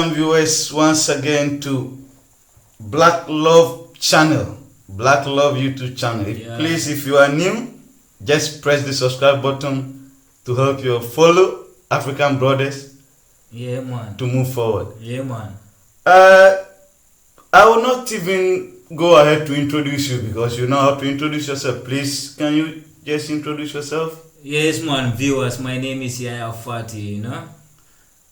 welcome viewers once again to Black Love channel, Black Love YouTube channel. Please, if you are new, just press the subscribe button to help you follow African brothers. Yeah, man. To move forward. Yeah, man. I will not even go ahead to introduce you because you know how to introduce yourself. Please, can you just introduce yourself? Yes, man. Viewers, my name is Yaya Fati,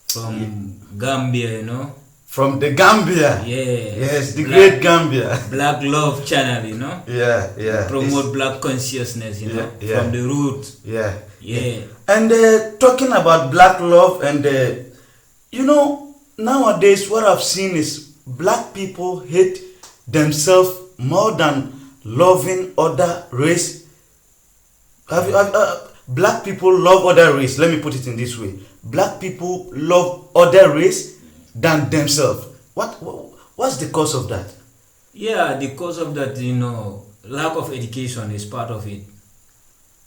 from Gambia, From the Gambia. Yeah. Yes, the great Gambia. Black Love channel, Yeah. Promote black consciousness, from the root. Yeah. Yeah. And talking about black love and nowadays what I've seen is black people hate themselves more than loving other race. Black people love other race. Let me put it in this way: black people love other race than themselves. What's the cause of that? Yeah, the cause of that, lack of education is part of it,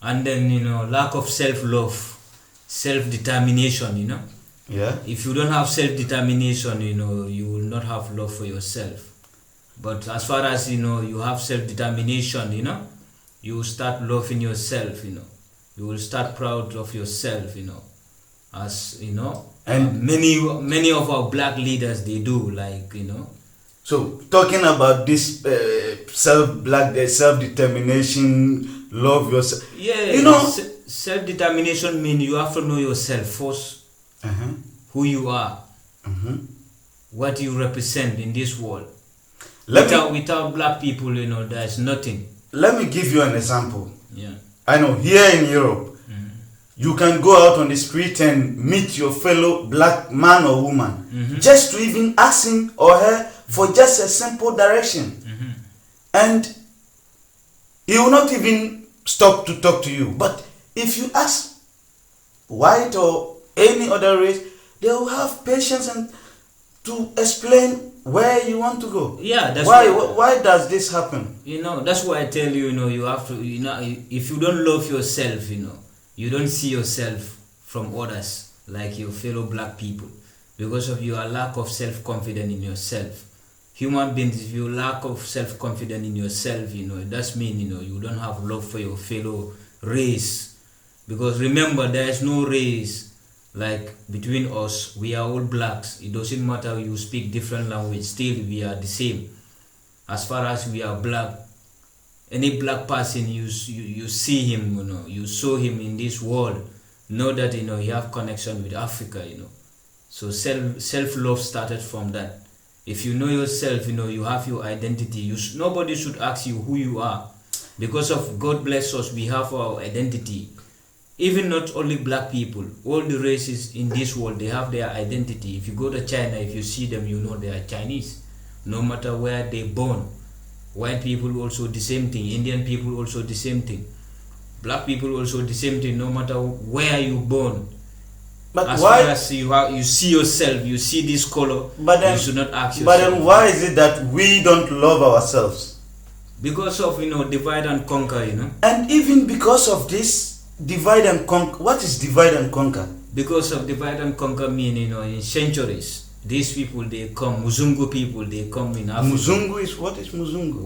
and then lack of self-love, self-determination. Yeah. If you don't have self-determination, you will not have love for yourself. But as far as you have self-determination, you will start loving yourself. You will start proud of yourself. As and many of our black leaders, they do, So talking about this self-determination, love yourself. Yeah. Self-determination means you have to know yourself first. Who you are, what you represent in this world. Without black people, there is nothing. Let me give you an example. Yeah. I know here in Europe, you can go out on the street and meet your fellow black man or woman, just to even ask him or her for just a simple direction. And he will not even stop to talk to you. But if you ask white or any other race, they will have patience and to explain where you want to go. Yeah, that's why does this happen? That's why I tell you, you have to, if you don't love yourself, you don't see yourself from others, like your fellow black people, because of your lack of self-confidence in yourself. Human beings, if you lack of self-confidence in yourself, it does mean, you don't have love for your fellow race. Because remember, there is no race like between us. We are all blacks. It doesn't matter you speak different language, still we are the same. As far as we are black, any black person you see him, you saw him in this world, know that you have connection with Africa. So self-love started from that. If you know yourself, you have your identity. Nobody should ask you who you are, because of God bless us, we have our identity. Even not only black people, all the races in this world, they have their identity. If you go to China, if you see them, you know they are Chinese, no matter where they born. White people also the same thing. Indian people also the same thing. Black people also the same thing, no matter where you born. But as why? Far as you see yourself, you see this color, you should not ask yourself. But then why is it that we don't love ourselves? Because of divide and conquer, And even because of this divide and conquer. What is divide and conquer? Because of divide and conquer mean, in centuries, these people, they come, Muzungu people, they come in Africa. Muzungu is, what is Muzungu?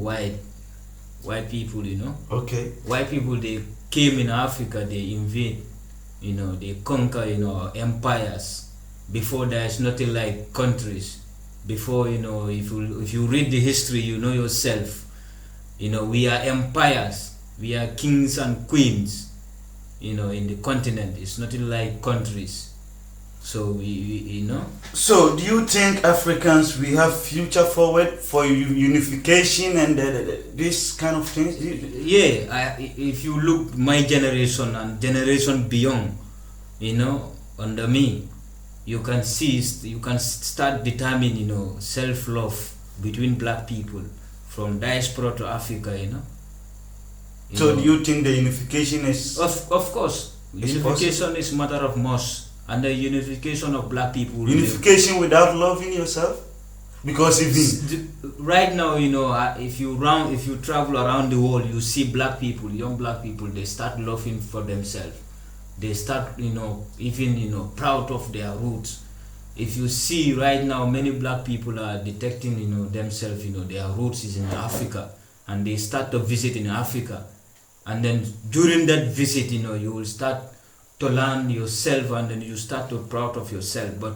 White people, Okay. White people, they came in Africa, they invade, they conquer, empires. Before, there is nothing like countries. Before, if you read the history, you know yourself. We are empires. We are kings and queens. In the continent, it's nothing like countries. So So do you think Africans, we have future forward for unification and this kind of things? Yeah, if you look my generation and generation beyond, under me, you can start determining, self-love between black people from diaspora to Africa, So do you think the unification is... Of course. Unification is matter of most. And the unification of black people... Unification without loving yourself? Because right now, if you travel around the world, you see black people, young black people, they start loving for themselves. They start, even, proud of their roots. if you see right now, many black people are detecting, themselves, their roots is in Africa, and they start to visit in Africa, and then during that visit, you will start to learn yourself, and then you start to proud of yourself. But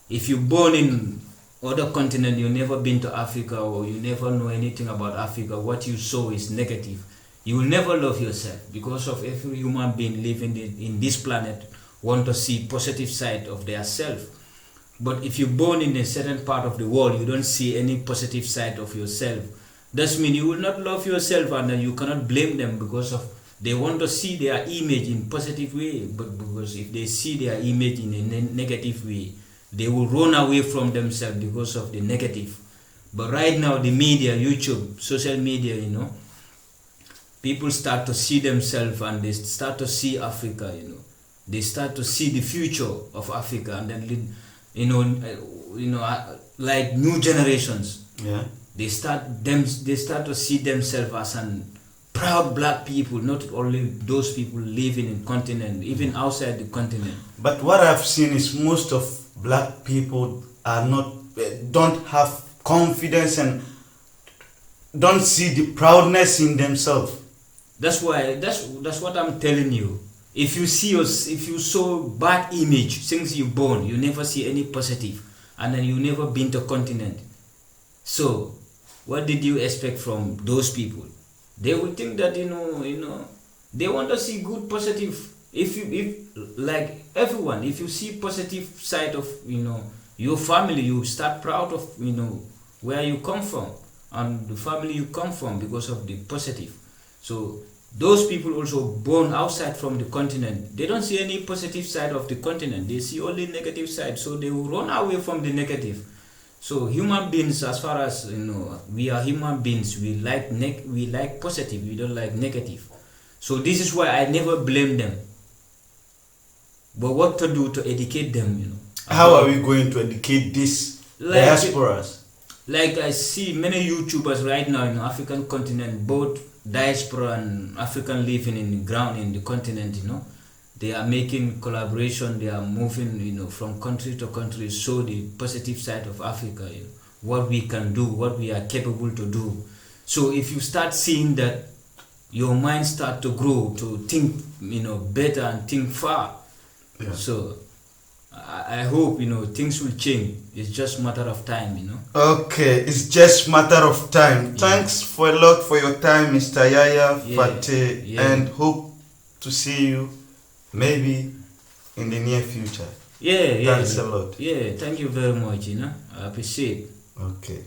if you're born in other continent, you never been to Africa, or you never know anything about Africa, what you saw is negative. You will never love yourself, because of every human being living in this planet want to see positive side of their self. But if you're born in a certain part of the world, you don't see any positive side of yourself. That means you will not love yourself, and then you cannot blame them, because of they want to see their image in positive way. But because if they see their image in a negative way, they will run away from themselves because of the negative. But right now, the media, YouTube, social media, people start to see themselves, and they start to see Africa. They start to see the future of Africa, and then like new generations. Yeah. They start to see themselves as an proud black people, not only those people living in continent, even outside the continent. But what I've seen is most of black people don't have confidence and don't see the proudness in themselves. That's why that's what I'm telling you. If you saw bad image since you're born, you never see any positive, and then you never been to continent. So what did you expect from those people? They will think that they want to see good positive. If like everyone, if you see positive side of your family, you start proud of where you come from and the family you come from, because of the positive. So those people also born outside from the continent, they don't see any positive side of the continent. They see only negative side, so they will run away from the negative. So human beings, as far as we are human beings, we like positive, we don't like negative. So this is why I never blame them. But what to do to educate them, How are we going to educate these diasporas? Like I see many YouTubers right now in the African continent, both diaspora and African living in the ground in the continent, they are making collaboration, they are moving, from country to country, show the positive side of Africa, what we can do, what we are capable to do. So if you start seeing that, your mind start to grow, to think, better and think far. Yeah. So I hope things will change. It's just a matter of time. Okay, it's just matter of time. Thanks for a lot for your time, Mr. Yaya Fateh, and hope to see you maybe in the near future. Yeah. Thanks a lot. Yeah, thank you very much. I appreciate. Okay.